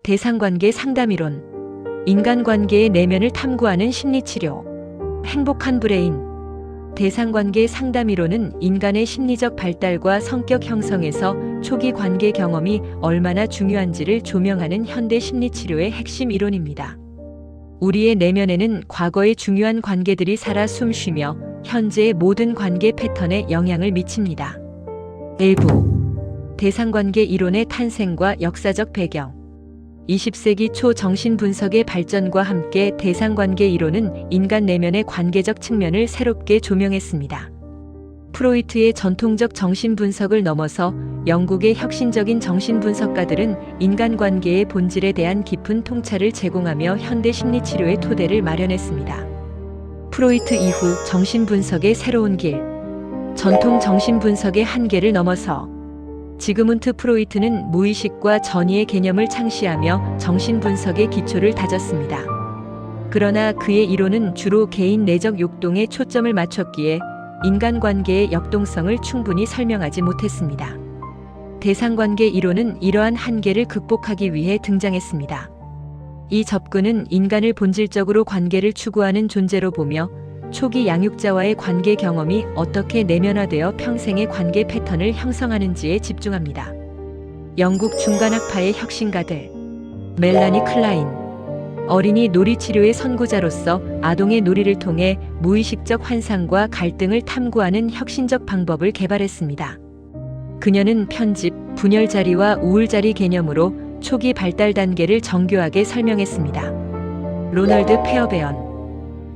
대상관계 상담이론, 인간관계의 내면을 탐구하는 심리치료, 행복한 브레인. 대상관계 상담이론은 인간의 심리적 발달과 성격 형성에서 초기 관계 경험이 얼마나 중요한지를 조명하는 현대 심리치료의 핵심 이론입니다. 우리의 내면에는 과거의 중요한 관계들이 살아 숨쉬며 현재의 모든 관계 패턴에 영향을 미칩니다. 일부 대상관계 이론의 탄생과 역사적 배경. 20세기 초 정신분석의 발전과 함께 대상관계 이론은 인간 내면의 관계적 측면을 새롭게 조명했습니다. 프로이트의 전통적 정신분석을 넘어서 영국의 혁신적인 정신분석가들은 인간관계의 본질에 대한 깊은 통찰을 제공하며 현대 심리치료의 토대를 마련했습니다. 프로이트 이후 정신분석의 새로운 길. 전통 정신분석의 한계를 넘어서 지그문트 프로이트는 무의식과 전이의 개념을 창시하며 정신분석의 기초를 다졌습니다. 그러나 그의 이론은 주로 개인 내적 욕동에 초점을 맞췄기에 인간관계의 역동성을 충분히 설명하지 못했습니다. 대상관계 이론은 이러한 한계를 극복하기 위해 등장했습니다. 이 접근은 인간을 본질적으로 관계를 추구하는 존재로 보며 초기 양육자와의 관계 경험이 어떻게 내면화되어 평생의 관계 패턴을 형성하는지에 집중합니다. 영국 중간학파의 혁신가들. 멜라니 클라인. 어린이 놀이치료의 선구자로서 아동의 놀이를 통해 무의식적 환상과 갈등을 탐구하는 혁신적 방법을 개발했습니다. 그녀는 편집, 분열자리와 우울자리 개념으로 초기 발달 단계를 정교하게 설명했습니다. 로널드 페어베언.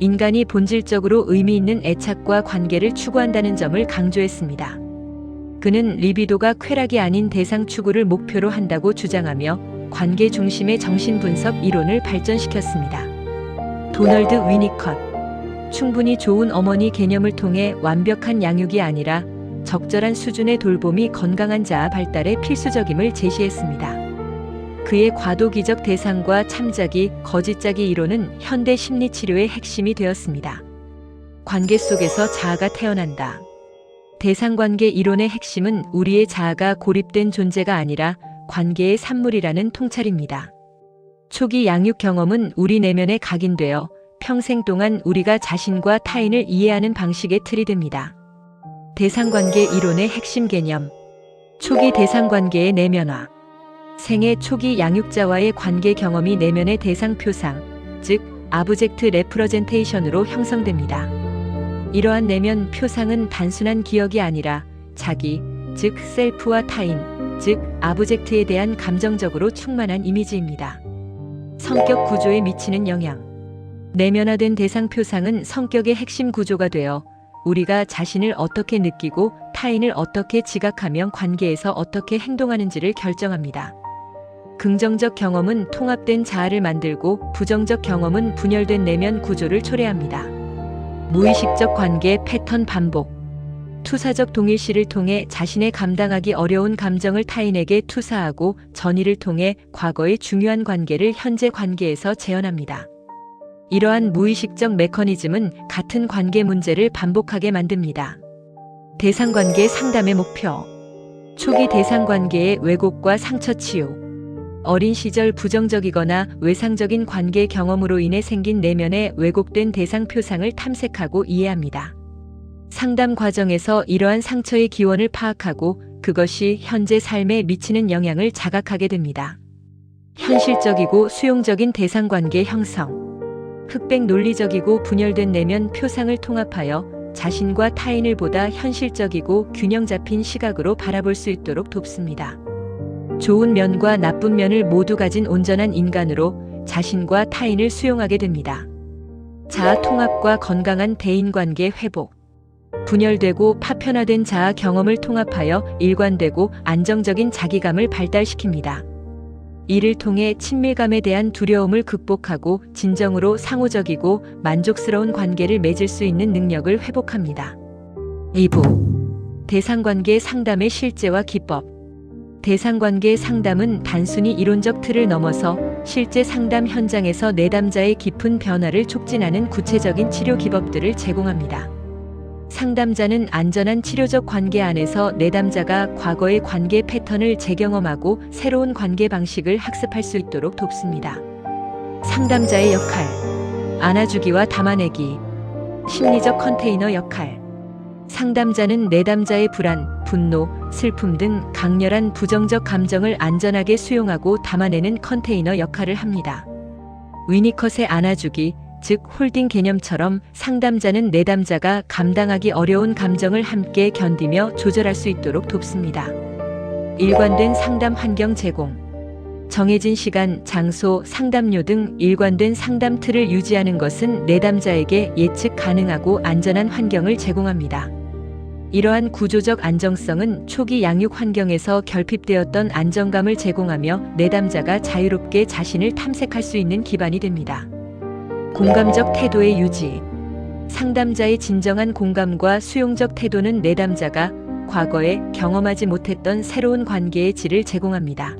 인간이 본질적으로 의미 있는 애착과 관계를 추구한다는 점을 강조했습니다. 그는 리비도가 쾌락이 아닌 대상 추구를 목표로 한다고 주장하며 관계 중심의 정신분석 이론을 발전시켰습니다. 도널드 위니컷. 충분히 좋은 어머니 개념을 통해 완벽한 양육이 아니라 적절한 수준의 돌봄이 건강한 자아 발달에 필수적임을 제시했습니다. 그의 과도기적 대상과 참작이, 거짓작이 이론은 현대 심리치료의 핵심이 되었습니다. 관계 속에서 자아가 태어난다. 대상관계 이론의 핵심은 우리의 자아가 고립된 존재가 아니라 관계의 산물이라는 통찰입니다. 초기 양육 경험은 우리 내면에 각인되어 평생 동안 우리가 자신과 타인을 이해하는 방식의 틀이 됩니다. 대상관계 이론의 핵심 개념. 초기 대상관계의 내면화. 생애 초기 양육자와의 관계 경험이 내면의 대상 표상, 즉 아브젝트 레프러젠테이션으로 형성됩니다. 이러한 내면 표상은 단순한 기억이 아니라 자기, 즉 셀프와 타인, 즉 아브젝트에 대한 감정적으로 충만한 이미지입니다. 성격 구조에 미치는 영향. 내면화된 대상 표상은 성격의 핵심 구조가 되어 우리가 자신을 어떻게 느끼고 타인을 어떻게 지각하며 관계에서 어떻게 행동하는지를 결정합니다. 긍정적 경험은 통합된 자아를 만들고 부정적 경험은 분열된 내면 구조를 초래합니다. 무의식적 관계 패턴 반복. 투사적 동일시를 통해 자신의 감당하기 어려운 감정을 타인에게 투사하고 전이를 통해 과거의 중요한 관계를 현재 관계에서 재현합니다. 이러한 무의식적 메커니즘은 같은 관계 문제를 반복하게 만듭니다. 대상관계 상담의 목표. 초기 대상관계의 왜곡과 상처 치유. 어린 시절 부정적이거나 외상적인 관계 경험으로 인해 생긴 내면의 왜곡된 대상 표상을 탐색하고 이해합니다. 상담 과정에서 이러한 상처의 기원을 파악하고 그것이 현재 삶에 미치는 영향을 자각하게 됩니다. 현실적이고 수용적인 대상관계 형성. 흑백 논리적이고 분열된 내면 표상을 통합하여 자신과 타인을 보다 현실적이고 균형 잡힌 시각으로 바라볼 수 있도록 돕습니다. 좋은 면과 나쁜 면을 모두 가진 온전한 인간으로 자신과 타인을 수용하게 됩니다. 자아 통합과 건강한 대인관계 회복. 분열되고 파편화된 자아 경험을 통합하여 일관되고 안정적인 자기감을 발달시킵니다. 이를 통해 친밀감에 대한 두려움을 극복하고 진정으로 상호적이고 만족스러운 관계를 맺을 수 있는 능력을 회복합니다. 2부 대상관계 상담의 실제와 기법. 대상관계 상담은 단순히 이론적 틀을 넘어서 실제 상담 현장에서 내담자의 깊은 변화를 촉진하는 구체적인 치료 기법들을 제공합니다. 상담자는 안전한 치료적 관계 안에서 내담자가 과거의 관계 패턴을 재경험하고 새로운 관계 방식을 학습할 수 있도록 돕습니다. 상담자의 역할: 안아주기와 담아내기, 심리적 컨테이너 역할. 상담자는 내담자의 불안, 분노, 슬픔 등 강렬한 부정적 감정을 안전하게 수용하고 담아내는 컨테이너 역할을 합니다. 위니컷의 안아주기, 즉 홀딩 개념처럼 상담자는 내담자가 감당하기 어려운 감정을 함께 견디며 조절할 수 있도록 돕습니다. 일관된 상담 환경 제공. 정해진 시간, 장소, 상담료 등 일관된 상담 틀을 유지하는 것은 내담자에게 예측 가능하고 안전한 환경을 제공합니다. 이러한 구조적 안정성은 초기 양육 환경에서 결핍되었던 안정감을 제공하며 내담자가 자유롭게 자신을 탐색할 수 있는 기반이 됩니다. 공감적 태도의 유지. 상담자의 진정한 공감과 수용적 태도는 내담자가 과거에 경험하지 못했던 새로운 관계의 질을 제공합니다.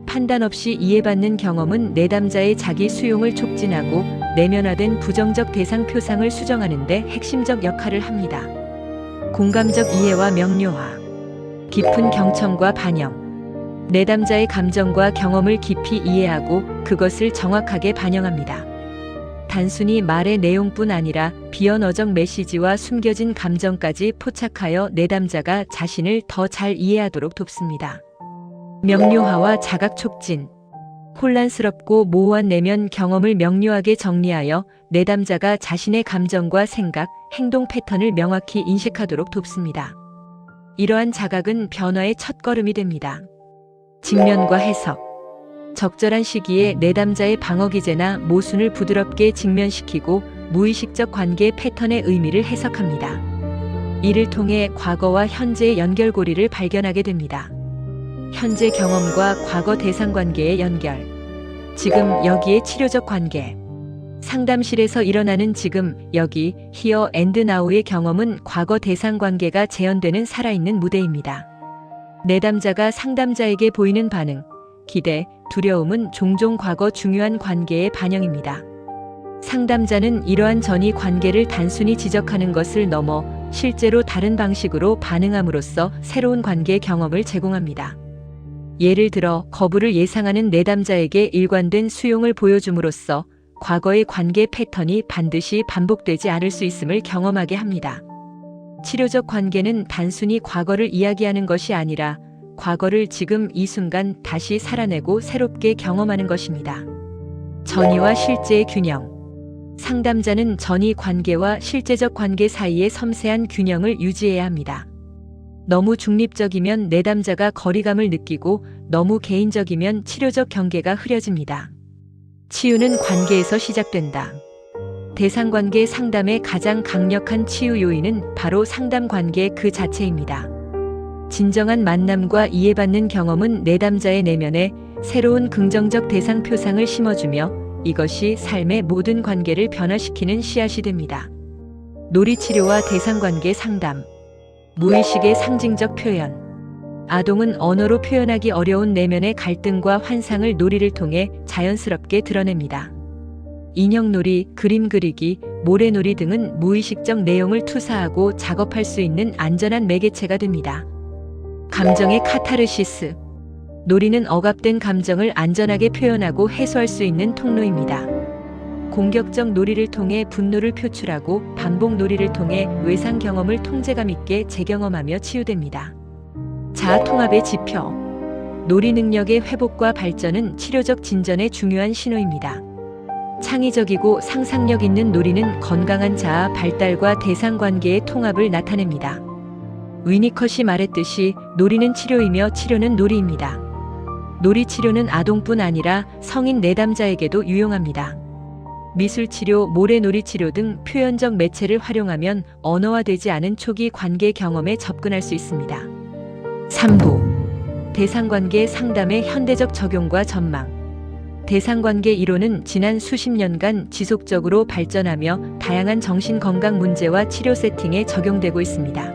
판단 없이 이해받는 경험은 내담자의 자기 수용을 촉진하고 내면화된 부정적 대상 표상을 수정하는 데 핵심적 역할을 합니다. 공감적 이해와 명료화. 깊은 경청과 반영. 내담자의 감정과 경험을 깊이 이해하고 그것을 정확하게 반영합니다. 단순히 말의 내용뿐 아니라 비언어적 메시지와 숨겨진 감정까지 포착하여 내담자가 자신을 더 잘 이해하도록 돕습니다. 명료화와 자각 촉진. 혼란스럽고 모호한 내면 경험을 명료하게 정리하여 내담자가 자신의 감정과 생각, 행동 패턴을 명확히 인식하도록 돕습니다. 이러한 자각은 변화의 첫걸음이 됩니다. 직면과 해석. 적절한 시기에 내담자의 방어 기제나 모순을 부드럽게 직면시키고 무의식적 관계 패턴의 의미를 해석합니다. 이를 통해 과거와 현재의 연결고리를 발견하게 됩니다. 현재 경험과 과거 대상 관계의 연결. 지금 여기의 치료적 관계. 상담실에서 일어나는 지금, 여기, here and now의 경험은 과거 대상 관계가 재현되는 살아있는 무대입니다. 내담자가 상담자에게 보이는 반응, 기대, 두려움은 종종 과거 중요한 관계의 반영입니다. 상담자는 이러한 전이 관계를 단순히 지적하는 것을 넘어 실제로 다른 방식으로 반응함으로써 새로운 관계 경험을 제공합니다. 예를 들어 거부를 예상하는 내담자에게 일관된 수용을 보여줌으로써 과거의 관계 패턴이 반드시 반복되지 않을 수 있음을 경험하게 합니다. 치료적 관계는 단순히 과거를 이야기하는 것이 아니라 과거를 지금 이 순간 다시 살아내고 새롭게 경험하는 것입니다. 전이와 실제의 균형. 상담자는 전이 관계와 실제적 관계 사이의 섬세한 균형을 유지해야 합니다. 너무 중립적이면 내담자가 거리감을 느끼고 너무 개인적이면 치료적 경계가 흐려집니다. 치유는 관계에서 시작된다. 대상관계 상담의 가장 강력한 치유 요인은 바로 상담 관계 그 자체입니다. 진정한 만남과 이해받는 경험은 내담자의 내면에 새로운 긍정적 대상 표상을 심어주며 이것이 삶의 모든 관계를 변화시키는 씨앗이 됩니다. 놀이치료와 대상관계 상담. 무의식의 상징적 표현. 아동은 언어로 표현하기 어려운 내면의 갈등과 환상을 놀이를 통해 자연스럽게 드러냅니다. 인형놀이, 그림 그리기, 모래놀이 등은 무의식적 내용을 투사하고 작업할 수 있는 안전한 매개체가 됩니다. 감정의 카타르시스. 놀이는 억압된 감정을 안전하게 표현하고 해소할 수 있는 통로입니다. 공격적 놀이를 통해 분노를 표출하고 반복 놀이를 통해 외상 경험을 통제감 있게 재경험하며 치유됩니다. 자아 통합의 지표. 놀이 능력의 회복과 발전은 치료적 진전의 중요한 신호입니다. 창의적이고 상상력 있는 놀이는 건강한 자아 발달과 대상 관계의 통합을 나타냅니다. 위니컷이 말했듯이 놀이는 치료이며 치료는 놀이입니다. 놀이 치료는 아동뿐 아니라 성인 내담자에게도 유용합니다. 미술치료, 모래놀이 치료 등 표현적 매체를 활용하면 언어화되지 않은 초기 관계 경험에 접근할 수 있습니다. 3부. 대상관계 상담의 현대적 적용과 전망. 대상관계 이론은 지난 수십 년간 지속적으로 발전하며 다양한 정신건강 문제와 치료 세팅에 적용되고 있습니다.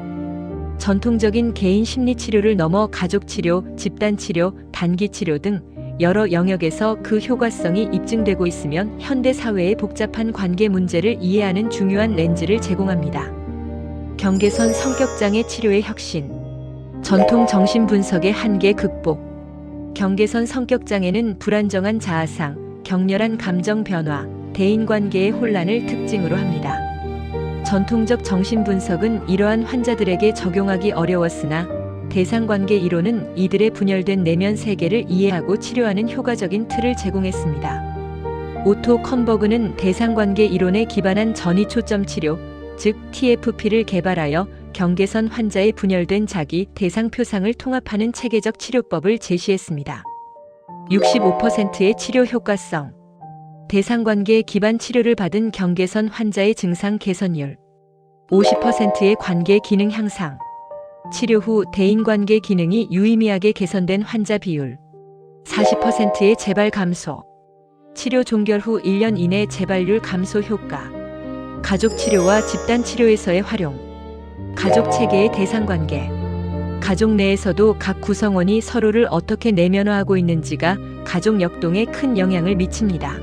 전통적인 개인 심리치료를 넘어 가족치료, 집단치료, 단기치료 등 여러 영역에서 그 효과성이 입증되고 있으면 현대 사회의 복잡한 관계 문제를 이해하는 중요한 렌즈를 제공합니다. 경계선 성격장애 치료의 혁신. 전통 정신분석의 한계 극복. 경계선 성격장애는 불안정한 자아상, 격렬한 감정 변화, 대인관계의 혼란을 특징으로 합니다. 전통적 정신분석은 이러한 환자들에게 적용하기 어려웠으나 대상관계 이론은 이들의 분열된 내면 세계를 이해하고 치료하는 효과적인 틀을 제공했습니다. 오토 컴버그는 대상관계 이론에 기반한 전이 초점 치료, 즉 TFP를 개발하여 경계선 환자의 분열된 자기 대상 표상을 통합하는 체계적 치료법을 제시했습니다. 65%의 치료 효과성. 대상관계 기반 치료를 받은 경계선 환자의 증상 개선율. 50%의 관계 기능 향상. 치료 후 대인관계 기능이 유의미하게 개선된 환자 비율. 40%의 재발 감소. 치료 종결 후 1년 이내 재발률 감소 효과. 가족 치료와 집단 치료에서의 활용. 가족 체계의 대상관계. 가족 내에서도 각 구성원이 서로를 어떻게 내면화하고 있는지가 가족 역동에 큰 영향을 미칩니다.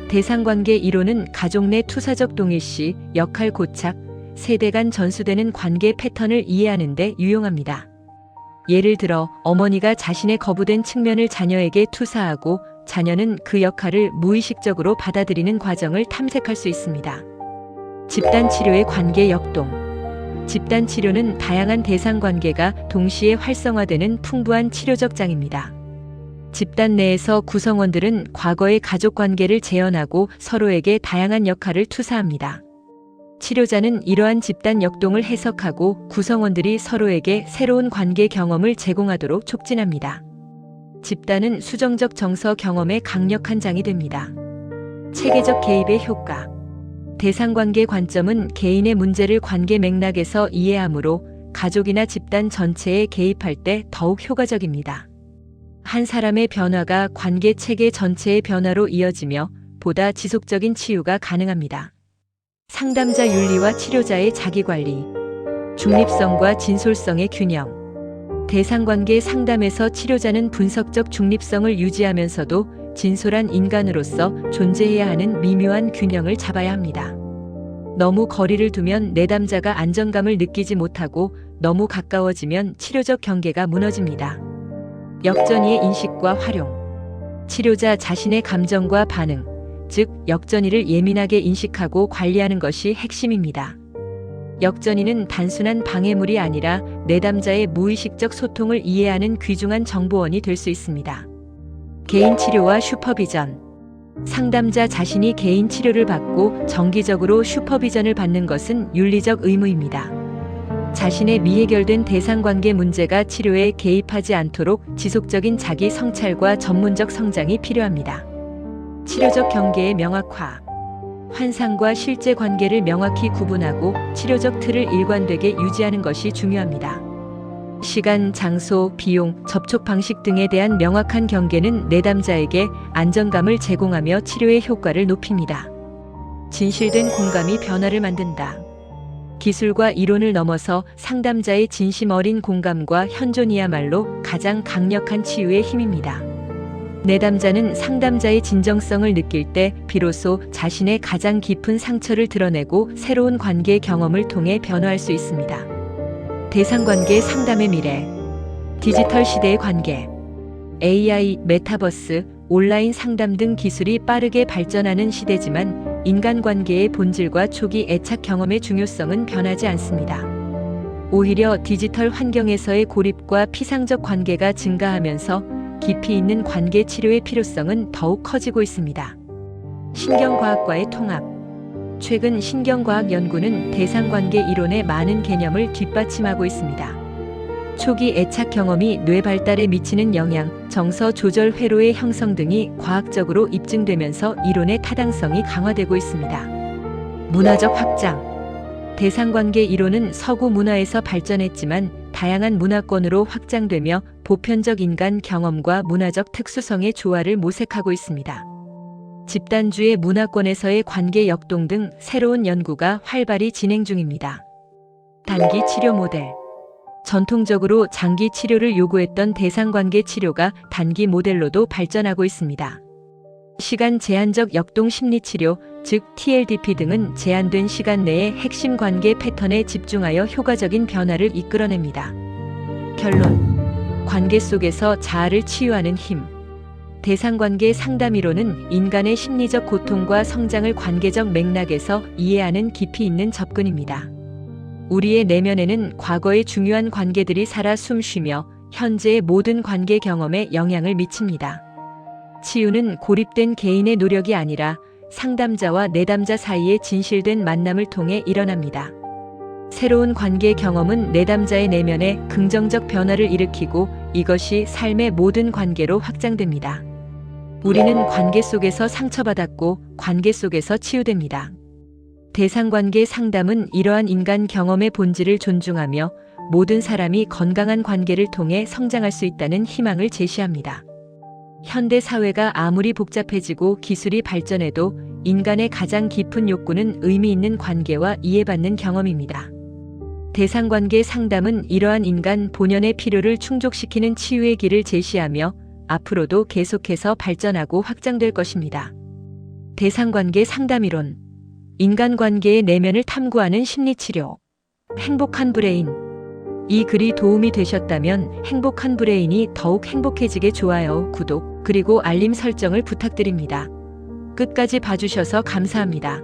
대상관계 이론은 가족 내 투사적 동일시, 역할 고착, 세대 간 전수되는 관계 패턴을 이해하는 데 유용합니다. 예를 들어 어머니가 자신의 거부된 측면을 자녀에게 투사하고 자녀는 그 역할을 무의식적으로 받아들이는 과정을 탐색할 수 있습니다. 집단 치료의 관계 역동. 집단 치료는 다양한 대상 관계가 동시에 활성화되는 풍부한 치료적 장입니다. 집단 내에서 구성원들은 과거의 가족 관계를 재현하고 서로에게 다양한 역할을 투사합니다. 치료자는 이러한 집단 역동을 해석하고 구성원들이 서로에게 새로운 관계 경험을 제공하도록 촉진합니다. 집단은 수정적 정서 경험의 강력한 장이 됩니다. 체계적 개입의 효과. 대상관계 관점은 개인의 문제를 관계 맥락에서 이해하므로 가족이나 집단 전체에 개입할 때 더욱 효과적입니다. 한 사람의 변화가 관계 체계 전체의 변화로 이어지며 보다 지속적인 치유가 가능합니다. 상담자 윤리와 치료자의 자기관리. 중립성과 진솔성의 균형. 대상관계 상담에서 치료자는 분석적 중립성을 유지하면서도 진솔한 인간으로서 존재해야 하는 미묘한 균형을 잡아야 합니다. 너무 거리를 두면 내담자가 안정감을 느끼지 못하고 너무 가까워지면 치료적 경계가 무너집니다. 역전이의 인식과 활용. 치료자 자신의 감정과 반응, 즉 역전이를 예민하게 인식하고 관리하는 것이 핵심입니다. 역전이는 단순한 방해물이 아니라 내담자의 무의식적 소통을 이해하는 귀중한 정보원이 될 수 있습니다. 개인 치료와 슈퍼비전. 상담자 자신이 개인 치료를 받고 정기적으로 슈퍼비전을 받는 것은 윤리적 의무입니다. 자신의 미해결된 대상관계 문제가 치료에 개입하지 않도록 지속적인 자기 성찰과 전문적 성장이 필요합니다. 치료적 경계의 명확화. 환상과 실제 관계를 명확히 구분하고 치료적 틀을 일관되게 유지하는 것이 중요합니다. 시간, 장소, 비용, 접촉 방식 등에 대한 명확한 경계는 내담자에게 안정감을 제공하며 치료의 효과를 높입니다. 진실된 공감이 변화를 만든다. 기술과 이론을 넘어서 상담자의 진심 어린 공감과 현존이야말로 가장 강력한 치유의 힘입니다. 내담자는 상담자의 진정성을 느낄 때 비로소 자신의 가장 깊은 상처를 드러내고 새로운 관계 경험을 통해 변화할 수 있습니다. 대상관계 상담의 미래. 디지털 시대의 관계. AI, 메타버스, 온라인 상담 등 기술이 빠르게 발전하는 시대지만 인간관계의 본질과 초기 애착 경험의 중요성은 변하지 않습니다. 오히려 디지털 환경에서의 고립과 피상적 관계가 증가하면서 깊이 있는 관계 치료의 필요성은 더욱 커지고 있습니다. 신경과학과의 통합. 최근 신경과학 연구는 대상관계 이론의 많은 개념을 뒷받침하고 있습니다. 초기 애착 경험이 뇌 발달에 미치는 영향, 정서 조절 회로의 형성 등이 과학적으로 입증되면서 이론의 타당성이 강화되고 있습니다. 문화적 확장. 대상관계 이론은 서구 문화에서 발전했지만 다양한 문화권으로 확장되며 보편적 인간 경험과 문화적 특수성의 조화를 모색하고 있습니다. 집단주의 문화권에서의 관계 역동 등 새로운 연구가 활발히 진행 중입니다. 단기 치료 모델. 전통적으로 장기 치료를 요구했던 대상관계 치료가 단기 모델로도 발전하고 있습니다. 시간 제한적 역동 심리치료, 즉 TLDP 등은 제한된 시간 내에 핵심 관계 패턴에 집중하여 효과적인 변화를 이끌어냅니다. 결론. 관계 속에서 자아를 치유하는 힘. 대상관계 상담이론은 인간의 심리적 고통과 성장을 관계적 맥락에서 이해하는 깊이 있는 접근입니다. 우리의 내면에는 과거의 중요한 관계들이 살아 숨쉬며 현재의 모든 관계 경험에 영향을 미칩니다. 치유는 고립된 개인의 노력이 아니라 상담자와 내담자 사이의 진실된 만남을 통해 일어납니다. 새로운 관계 경험은 내담자의 내면에 긍정적 변화를 일으키고 이것이 삶의 모든 관계로 확장됩니다. 우리는 관계 속에서 상처받았고 관계 속에서 치유됩니다. 대상관계 상담은 이러한 인간 경험의 본질을 존중하며 모든 사람이 건강한 관계를 통해 성장할 수 있다는 희망을 제시합니다. 현대 사회가 아무리 복잡해지고 기술이 발전해도 인간의 가장 깊은 욕구는 의미 있는 관계와 이해받는 경험입니다. 대상관계 상담은 이러한 인간 본연의 필요를 충족시키는 치유의 길을 제시하며 앞으로도 계속해서 발전하고 확장될 것입니다. 대상관계 상담이론. 인간관계의 내면을 탐구하는 심리치료. 행복한 브레인. 이 글이 도움이 되셨다면 행복한 브레인이 더욱 행복해지게 좋아요, 구독, 그리고 알림 설정을 부탁드립니다. 끝까지 봐주셔서 감사합니다.